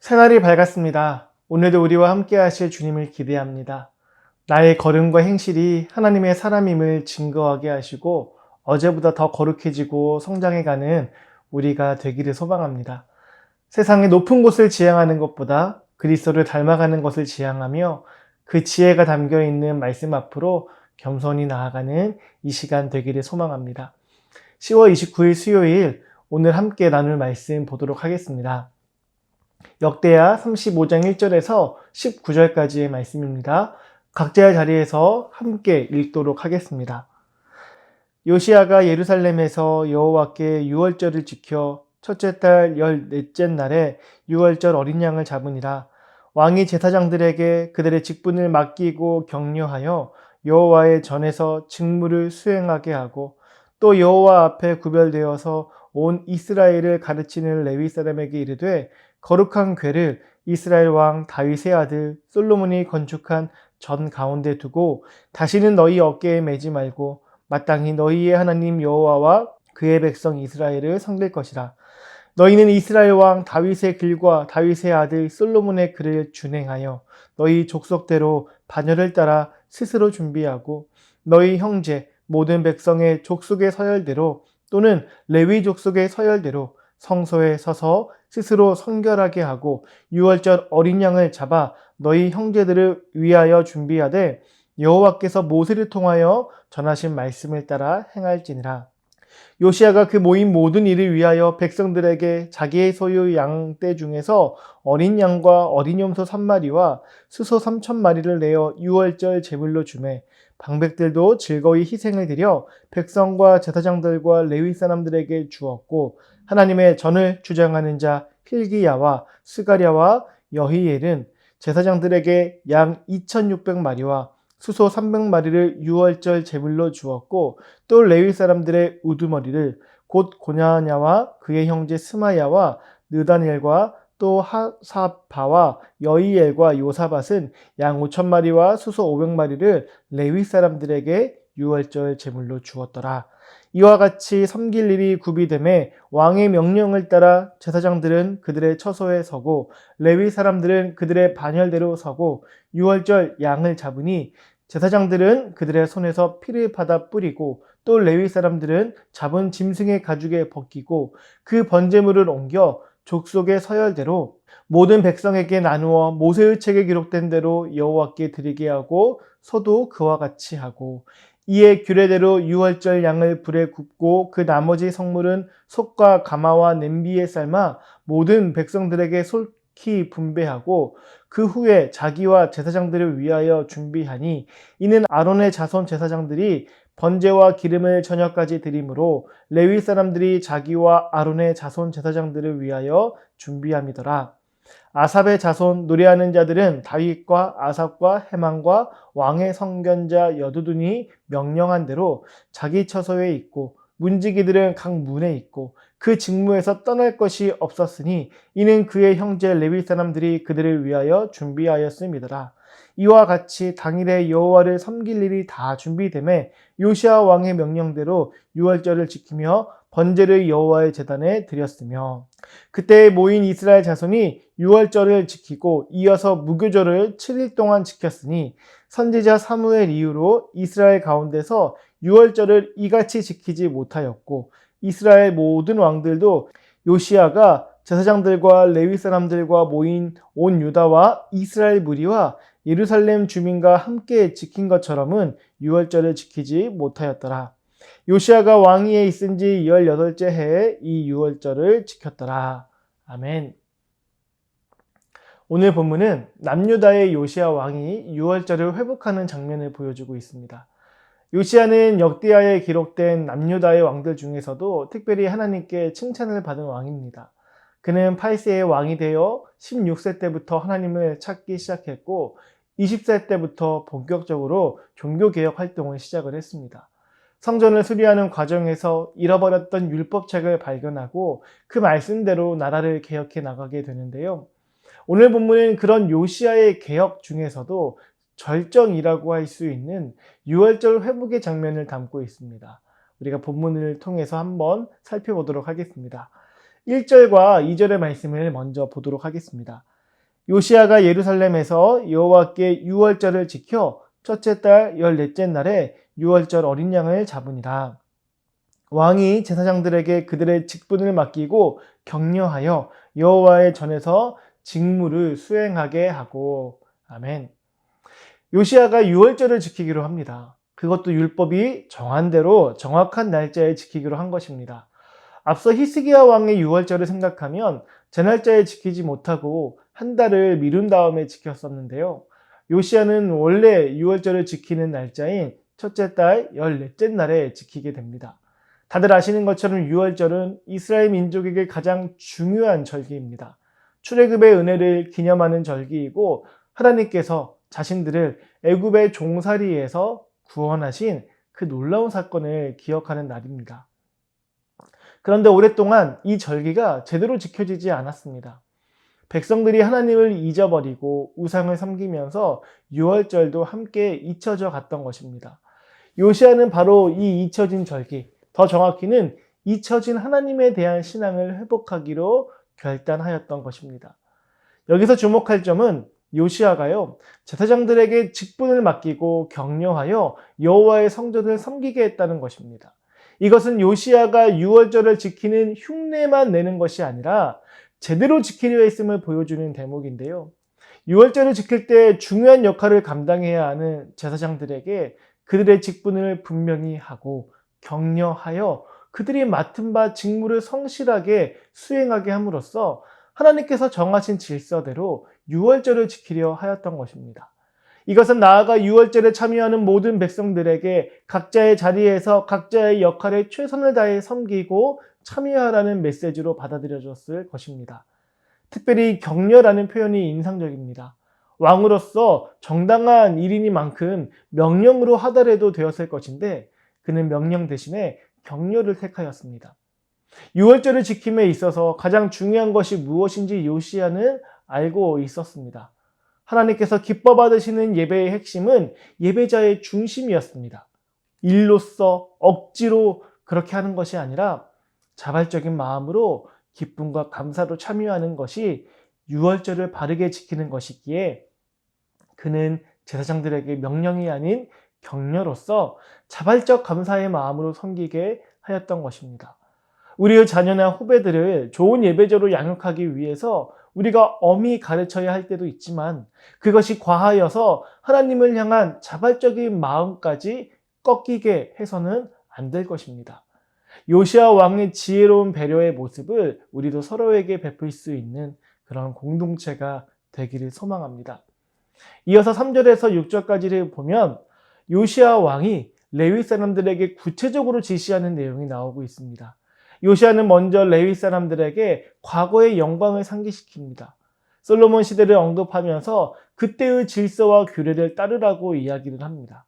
새날이 밝았습니다. 오늘도 우리와 함께 하실 주님을 기대합니다. 나의 걸음과 행실이 하나님의 사람임을 증거하게 하시고 어제보다 더 거룩해지고 성장해가는 우리가 되기를 소망합니다. 세상의 높은 곳을 지향하는 것보다 그리스도를 닮아가는 것을 지향하며 그 지혜가 담겨 있는 말씀 앞으로 겸손히 나아가는 이 시간 되기를 소망합니다. 10월 29일 수요일 오늘 함께 나눌 말씀 보도록 하겠습니다. 역대하 35장 1절에서 19절까지의 말씀입니다. 각자의 자리에서 함께 읽도록 하겠습니다. 요시야가 예루살렘에서 여호와께 유월절을 지켜 첫째 달 14째 날에 유월절 어린 양을 잡으니라. 왕이 제사장들에게 그들의 직분을 맡기고 격려하여 여호와의 전에서 직무를 수행하게 하고 또 여호와 앞에 구별되어서 온 이스라엘을 가르치는 레위 사람에게 이르되 거룩한 궤를 이스라엘 왕 다윗의 아들 솔로몬이 건축한 전 가운데 두고 다시는 너희 어깨에 매지 말고 마땅히 너희의 하나님 여호와와 그의 백성 이스라엘을 섬길 것이라. 너희는 이스라엘 왕 다윗의 길과 다윗의 아들 솔로몬의 글을 준행하여 너희 족속대로 반열을 따라 스스로 준비하고 너희 형제 모든 백성의 족속의 서열대로 또는 레위 족속의 서열대로 성소에 서서 스스로 성결하게 하고 유월절 어린 양을 잡아 너희 형제들을 위하여 준비하되 여호와께서 모세를 통하여 전하신 말씀을 따라 행할지니라. 요시야가 그 모인 모든 일을 위하여 백성들에게 자기의 소유 양떼 중에서 어린 양과 어린 염소 3마리와 수소 3,000마리를 내어 유월절 제물로 주매 방백들도 즐거이 희생을 드려 백성과 제사장들과 레위 사람들에게 주었고 하나님의 전을 주장하는 자 hil기야와 스가랴와 여히엘은 제사장들에게 양 2,600마리와 수소 300마리를 유월절 제물로 주었고 또 레위 사람들의 우두머리를 곧 고냐냐와 그의 형제 스마야와 느다니엘과 또 하사바와 여이엘과 요사밧은 양 5,000마리와 수소 500마리를 레위 사람들에게 유월절 제물로 주었더라. 이와 같이 섬길 일이 구비됨에 왕의 명령을 따라 제사장들은 그들의 처소에 서고 레위 사람들은 그들의 반열대로 서고 유월절 양을 잡으니 제사장들은 그들의 손에서 피를 받아 뿌리고 또 레위 사람들은 잡은 짐승의 가죽에 벗기고 그 번제물을 옮겨 족속의 서열대로 모든 백성에게 나누어 모세의 책에 기록된 대로 여호와께 드리게 하고 소도 그와 같이 하고 이에 규례대로 유월절 양을 불에 굽고 그 나머지 성물은 솥과 가마와 냄비에 삶아 모든 백성들에게 솔히 분배하고 그 후에 자기와 제사장들을 위하여 준비하니 이는 아론의 자손 제사장들이 번제와 기름을 저녁까지 드림으로 레위 사람들이 자기와 아론의 자손 제사장들을 위하여 준비함이더라. 아삽의 자손 노래하는 자들은 다윗과 아삽과 헤만과 왕의 성견자 여두둔이 명령한 대로 자기 처소에 있고 문지기들은 각 문에 있고 그 직무에서 떠날 것이 없었으니 이는 그의 형제 레위 사람들이 그들을 위하여 준비하였음이더라. 이와 같이 당일에 여호와를 섬길 일이 다 준비되매 요시야 왕의 명령대로 유월절을 지키며 번제를 여호와의 제단에 드렸으며 그때 모인 이스라엘 자손이 유월절을 지키고 이어서 무교절을 7일 동안 지켰으니 선지자 사무엘 이후로 이스라엘 가운데서 유월절을 이같이 지키지 못하였고 이스라엘 모든 왕들도 요시야가 제사장들과 레위 사람들과 모인 온 유다와 이스라엘 무리와 예루살렘 주민과 함께 지킨 것처럼은 유월절을 지키지 못하였더라. 요시야가 왕위에 있은 지 18째 해에 이 유월절을 지켰더라. 아멘. 오늘 본문은 남유다의 요시야 왕이 유월절을 회복하는 장면을 보여주고 있습니다. 요시야는 역대하에 기록된 남유다의 왕들 중에서도 특별히 하나님께 칭찬을 받은 왕입니다. 그는 8세의 왕이 되어 16세 때부터 하나님을 찾기 시작했고 20세 때부터 본격적으로 종교개혁 활동을 시작을 했습니다. 성전을 수리하는 과정에서 잃어버렸던 율법책을 발견하고 그 말씀대로 나라를 개혁해 나가게 되는데요. 오늘 본문은 그런 요시야의 개혁 중에서도 절정이라고 할 수 있는 유월절 회복의 장면을 담고 있습니다. 우리가 본문을 통해서 한번 살펴보도록 하겠습니다. 1절과 2절의 말씀을 먼저 보도록 하겠습니다. 요시야가 예루살렘에서 여호와께 유월절을 지켜 첫째 달 14째 날에 유월절 어린 양을 잡으니라. 왕이 제사장들에게 그들의 직분을 맡기고 격려하여 여호와의 전에서 직무를 수행하게 하고. 아멘. 요시야가 유월절을 지키기로 합니다. 그것도 율법이 정한 대로 정확한 날짜에 지키기로 한 것입니다. 앞서 히스기야 왕의 유월절을 생각하면 제 날짜에 지키지 못하고 한 달을 미룬 다음에 지켰었는데요. 요시야는 원래 유월절을 지키는 날짜인 첫째 달 14째 날에 지키게 됩니다. 다들 아시는 것처럼 유월절은 이스라엘 민족에게 가장 중요한 절기입니다. 출애굽의 은혜를 기념하는 절기이고 하나님께서 자신들을 애굽의 종살이에서 구원하신 그 놀라운 사건을 기억하는 날입니다. 그런데 오랫동안 이 절기가 제대로 지켜지지 않았습니다. 백성들이 하나님을 잊어버리고 우상을 섬기면서 유월절도 함께 잊혀져 갔던 것입니다. 요시야는 바로 이 잊혀진 절기, 더 정확히는 잊혀진 하나님에 대한 신앙을 회복하기로 결단하였던 것입니다. 여기서 주목할 점은 요시야가요, 제사장들에게 직분을 맡기고 격려하여 여호와의 성전을 섬기게 했다는 것입니다. 이것은 요시야가 유월절을 지키는 흉내만 내는 것이 아니라 제대로 지키려 했음을 보여주는 대목인데요. 유월절을 지킬 때 중요한 역할을 감당해야 하는 제사장들에게 그들의 직분을 분명히 하고 격려하여 그들이 맡은 바 직무를 성실하게 수행하게 함으로써 하나님께서 정하신 질서대로 유월절을 지키려 하였던 것입니다. 이것은 나아가 유월절에 참여하는 모든 백성들에게 각자의 자리에서 각자의 역할에 최선을 다해 섬기고 참여하라는 메시지로 받아들여졌을 것입니다. 특별히 격려라는 표현이 인상적입니다. 왕으로서 정당한 일이니만큼 명령으로 하더라도 되었을 것인데 그는 명령 대신에 격려를 택하였습니다. 유월절을 지킴에 있어서 가장 중요한 것이 무엇인지 요시야는 알고 있었습니다. 하나님께서 기뻐 받으시는 예배의 핵심은 예배자의 중심이었습니다. 일로써 억지로 그렇게 하는 것이 아니라 자발적인 마음으로 기쁨과 감사로 참여하는 것이 유월절을 바르게 지키는 것이기에 그는 제사장들에게 명령이 아닌 격려로서 자발적 감사의 마음으로 섬기게 하였던 것입니다. 우리의 자녀나 후배들을 좋은 예배자로 양육하기 위해서 우리가 엄히 가르쳐야 할 때도 있지만 그것이 과하여서 하나님을 향한 자발적인 마음까지 꺾이게 해서는 안 될 것입니다. 요시야 왕의 지혜로운 배려의 모습을 우리도 서로에게 베풀 수 있는 그런 공동체가 되기를 소망합니다. 이어서 3절에서 6절까지를 보면 요시야 왕이 레위 사람들에게 구체적으로 지시하는 내용이 나오고 있습니다. 요시야는 먼저 레위 사람들에게 과거의 영광을 상기시킵니다. 솔로몬 시대를 언급하면서 그때의 질서와 규례를 따르라고 이야기를 합니다.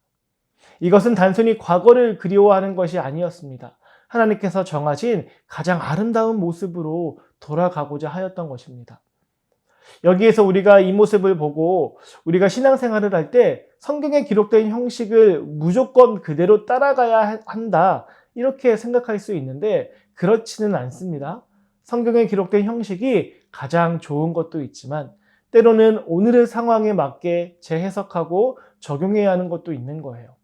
이것은 단순히 과거를 그리워하는 것이 아니었습니다. 하나님께서 정하신 가장 아름다운 모습으로 돌아가고자 하였던 것입니다. 여기에서 우리가 이 모습을 보고 우리가 신앙생활을 할 때 성경에 기록된 형식을 무조건 그대로 따라가야 한다 이렇게 생각할 수 있는데 그렇지는 않습니다. 성경에 기록된 형식이 가장 좋은 것도 있지만 때로는 오늘의 상황에 맞게 재해석하고 적용해야 하는 것도 있는 거예요.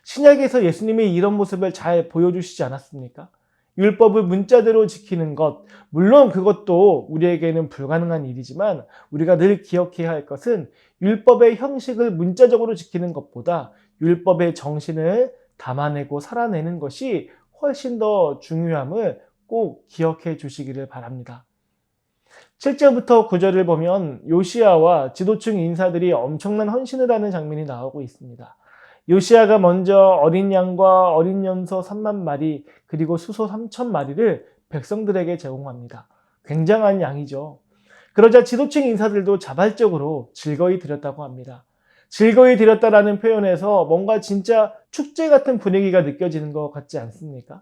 신약에서 예수님이 이런 모습을 잘 보여주시지 않았습니까? 율법을 문자대로 지키는 것, 물론 그것도 우리에게는 불가능한 일이지만 우리가 늘 기억해야 할 것은 율법의 형식을 문자적으로 지키는 것보다 율법의 정신을 담아내고 살아내는 것이 훨씬 더 중요함을 꼭 기억해 주시기를 바랍니다. 7절부터 9절을 보면 요시야와 지도층 인사들이 엄청난 헌신을 하는 장면이 나오고 있습니다. 요시야가 먼저 어린 양과 어린 염소 3만 마리 그리고 수소 3천 마리를 백성들에게 제공합니다. 굉장한 양이죠. 그러자 지도층 인사들도 자발적으로 즐거이 드렸다고 합니다. 즐거이 드렸다라는 표현에서 뭔가 진짜 축제 같은 분위기가 느껴지는 것 같지 않습니까?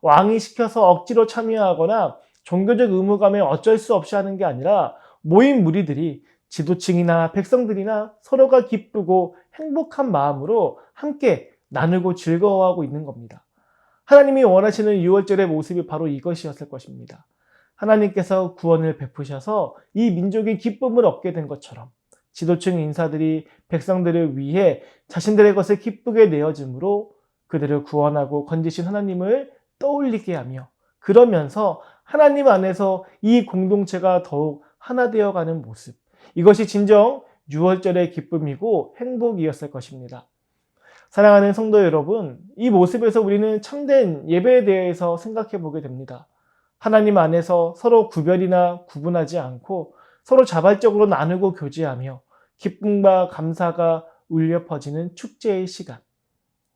왕이 시켜서 억지로 참여하거나 종교적 의무감에 어쩔 수 없이 하는 게 아니라 모인 무리들이 지도층이나 백성들이나 서로가 기쁘고 행복한 마음으로 함께 나누고 즐거워하고 있는 겁니다. 하나님이 원하시는 유월절의 모습이 바로 이것이었을 것입니다. 하나님께서 구원을 베푸셔서 이 민족이 기쁨을 얻게 된 것처럼 지도층 인사들이 백성들을 위해 자신들의 것을 기쁘게 내어줌으로 그들을 구원하고 건지신 하나님을 떠올리게 하며, 그러면서 하나님 안에서 이 공동체가 더욱 하나 되어가는 모습, 이것이 진정 유월절의 기쁨이고 행복이었을 것입니다. 사랑하는 성도 여러분, 이 모습에서 우리는 참된 예배에 대해서 생각해 보게 됩니다. 하나님 안에서 서로 구별이나 구분하지 않고 서로 자발적으로 나누고 교제하며 기쁨과 감사가 울려 퍼지는 축제의 시간.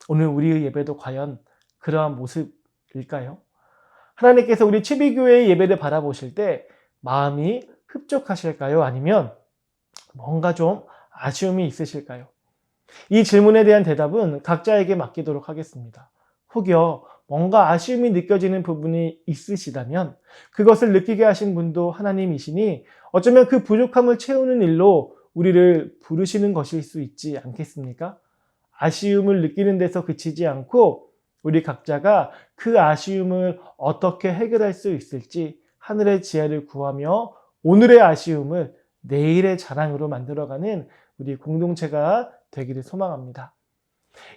오늘 우리의 예배도 과연 그러한 모습일까요? 하나님께서 우리 치비교회의 예배를 바라보실 때 마음이 흡족하실까요? 아니면 뭔가 좀 아쉬움이 있으실까요? 이 질문에 대한 대답은 각자에게 맡기도록 하겠습니다. 혹여 뭔가 아쉬움이 느껴지는 부분이 있으시다면 그것을 느끼게 하신 분도 하나님이시니 어쩌면 그 부족함을 채우는 일로 우리를 부르시는 것일 수 있지 않겠습니까? 아쉬움을 느끼는 데서 그치지 않고 우리 각자가 그 아쉬움을 어떻게 해결할 수 있을지 하늘의 지혜를 구하며 오늘의 아쉬움을 내일의 자랑으로 만들어가는 우리 공동체가 되기를 소망합니다.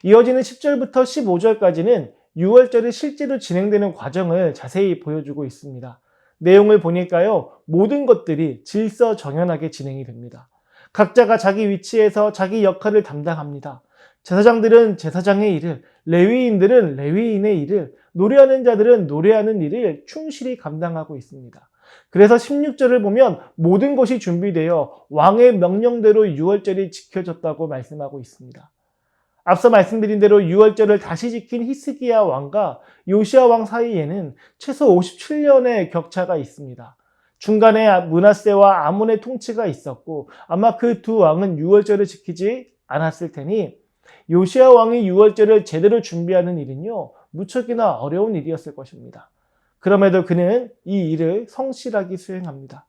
이어지는 10절부터 15절까지는 유월절이 실제로 진행되는 과정을 자세히 보여주고 있습니다. 내용을 보니까요, 모든 것들이 질서정연하게 진행이 됩니다. 각자가 자기 위치에서 자기 역할을 담당합니다. 제사장들은 제사장의 일을, 레위인들은 레위인의 일을, 노래하는 자들은 노래하는 일을 충실히 감당하고 있습니다. 그래서 16절을 보면 모든 것이 준비되어 왕의 명령대로 유월절이 지켜졌다고 말씀하고 있습니다. 앞서 말씀드린 대로 유월절을 다시 지킨 히스기야 왕과 요시야 왕 사이에는 최소 57년의 격차가 있습니다. 중간에 므낫세와 아몬의 통치가 있었고 아마 그 두 왕은 유월절을 지키지 않았을 테니 요시야 왕이 유월절을 제대로 준비하는 일은요, 무척이나 어려운 일이었을 것입니다. 그럼에도 그는 이 일을 성실하게 수행합니다.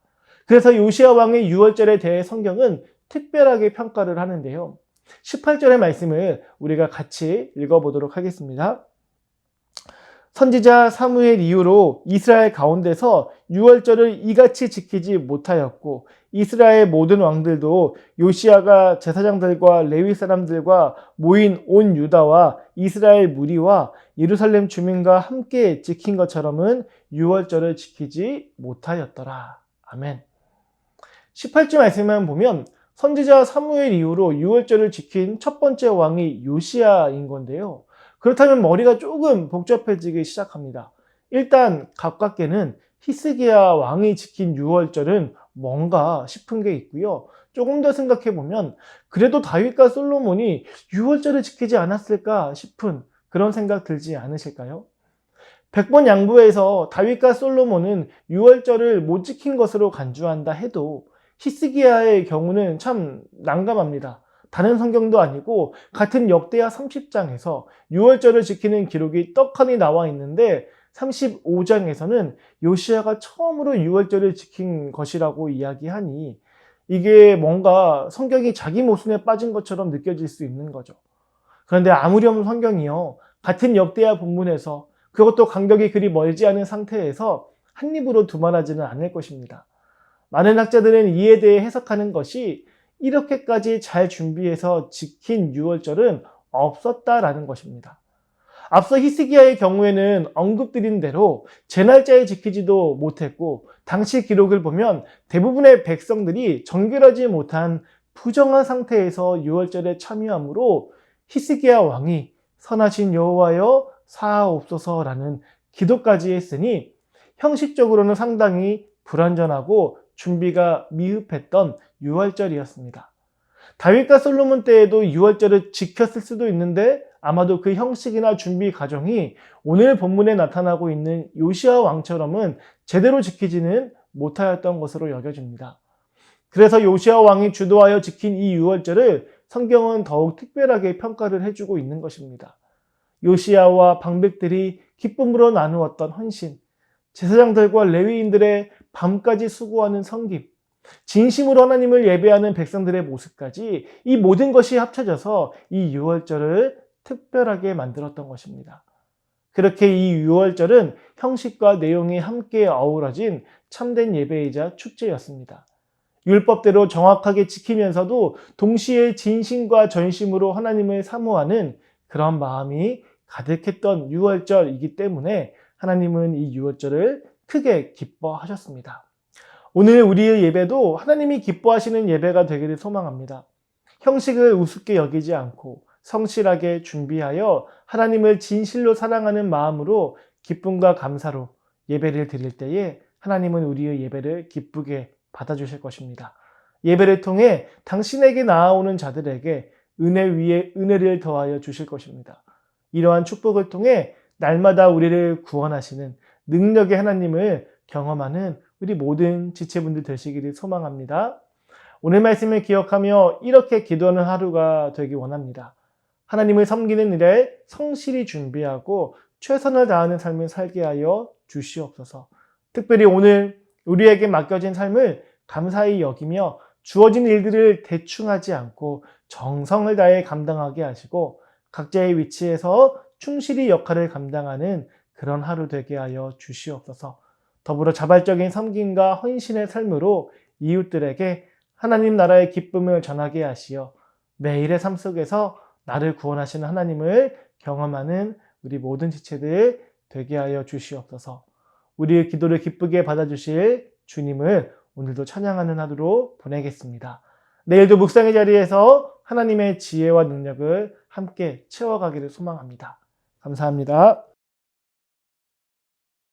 그래서 요시야 왕의 유월절에 대해 성경은 특별하게 평가를 하는데요. 18절의 말씀을 우리가 같이 읽어보도록 하겠습니다. 선지자 사무엘 이후로 이스라엘 가운데서 유월절을 이같이 지키지 못하였고 이스라엘 모든 왕들도 요시야가 제사장들과 레위 사람들과 모인 온 유다와 이스라엘 무리와 예루살렘 주민과 함께 지킨 것처럼은 유월절을 지키지 못하였더라. 아멘. 18절 말씀만 보면 선지자 사무엘 이후로 유월절을 지킨 첫 번째 왕이 요시야인 건데요. 그렇다면 머리가 조금 복잡해지기 시작합니다. 일단 가깝게는 히스기야 왕이 지킨 유월절은 뭔가 싶은 게 있고요. 조금 더 생각해보면 그래도 다윗과 솔로몬이 유월절을 지키지 않았을까 싶은 그런 생각 들지 않으실까요? 백번양보에서 다윗과 솔로몬은 유월절을 못 지킨 것으로 간주한다 해도 히스기야의 경우는 참 난감합니다. 다른 성경도 아니고 같은 역대하 30장에서 유월절을 지키는 기록이 떡하니 나와 있는데 35장에서는 요시야가 처음으로 유월절을 지킨 것이라고 이야기하니 이게 뭔가 성경이 자기 모순에 빠진 것처럼 느껴질 수 있는 거죠. 그런데 아무렴 성경이요, 같은 역대하 본문에서 그것도 간격이 그리 멀지 않은 상태에서 한 입으로 두말하지는 않을 것입니다. 많은 학자들은 이에 대해 해석하는 것이 이렇게까지 잘 준비해서 지킨 유월절은 없었다라는 것입니다. 앞서 히스기야의 경우에는 언급드린 대로 제 날짜에 지키지도 못했고 당시 기록을 보면 대부분의 백성들이 정결하지 못한 부정한 상태에서 유월절에 참여하므로 히스기야 왕이 선하신 여호와여 사하옵소서라는 기도까지 했으니 형식적으로는 상당히 불완전하고 준비가 미흡했던 유월절이었습니다. 다윗과 솔로몬 때에도 유월절을 지켰을 수도 있는데 아마도 그 형식이나 준비 과정이 오늘 본문에 나타나고 있는 요시야 왕처럼은 제대로 지키지는 못하였던 것으로 여겨집니다. 그래서 요시야 왕이 주도하여 지킨 이 유월절을 성경은 더욱 특별하게 평가를 해주고 있는 것입니다. 요시야와 방백들이 기쁨으로 나누었던 헌신, 제사장들과 레위인들의 밤까지 수고하는 섬김, 진심으로 하나님을 예배하는 백성들의 모습까지 이 모든 것이 합쳐져서 이 유월절을 특별하게 만들었던 것입니다. 그렇게 이 유월절은 형식과 내용이 함께 어우러진 참된 예배이자 축제였습니다. 율법대로 정확하게 지키면서도 동시에 진심과 전심으로 하나님을 사모하는 그런 마음이 가득했던 유월절이기 때문에 하나님은 이 유월절을 크게 기뻐하셨습니다. 오늘 우리의 예배도 하나님이 기뻐하시는 예배가 되기를 소망합니다. 형식을 우습게 여기지 않고 성실하게 준비하여 하나님을 진실로 사랑하는 마음으로 기쁨과 감사로 예배를 드릴 때에 하나님은 우리의 예배를 기쁘게 받아주실 것입니다. 예배를 통해 당신에게 나아오는 자들에게 은혜 위에 은혜를 더하여 주실 것입니다. 이러한 축복을 통해 날마다 우리를 구원하시는 능력의 하나님을 경험하는 우리 모든 지체분들 되시기를 소망합니다. 오늘 말씀을 기억하며 이렇게 기도하는 하루가 되기 원합니다. 하나님을 섬기는 일에 성실히 준비하고 최선을 다하는 삶을 살게 하여 주시옵소서. 특별히 오늘 우리에게 맡겨진 삶을 감사히 여기며 주어진 일들을 대충하지 않고 정성을 다해 감당하게 하시고 각자의 위치에서 충실히 역할을 감당하는 그런 하루 되게 하여 주시옵소서. 더불어 자발적인 섬김과 헌신의 삶으로 이웃들에게 하나님 나라의 기쁨을 전하게 하시어 매일의 삶 속에서 나를 구원하시는 하나님을 경험하는 우리 모든 지체들 되게 하여 주시옵소서. 우리의 기도를 기쁘게 받아주실 주님을 오늘도 찬양하는 하루로 보내겠습니다. 내일도 묵상의 자리에서 하나님의 지혜와 능력을 함께 채워가기를 소망합니다. 감사합니다.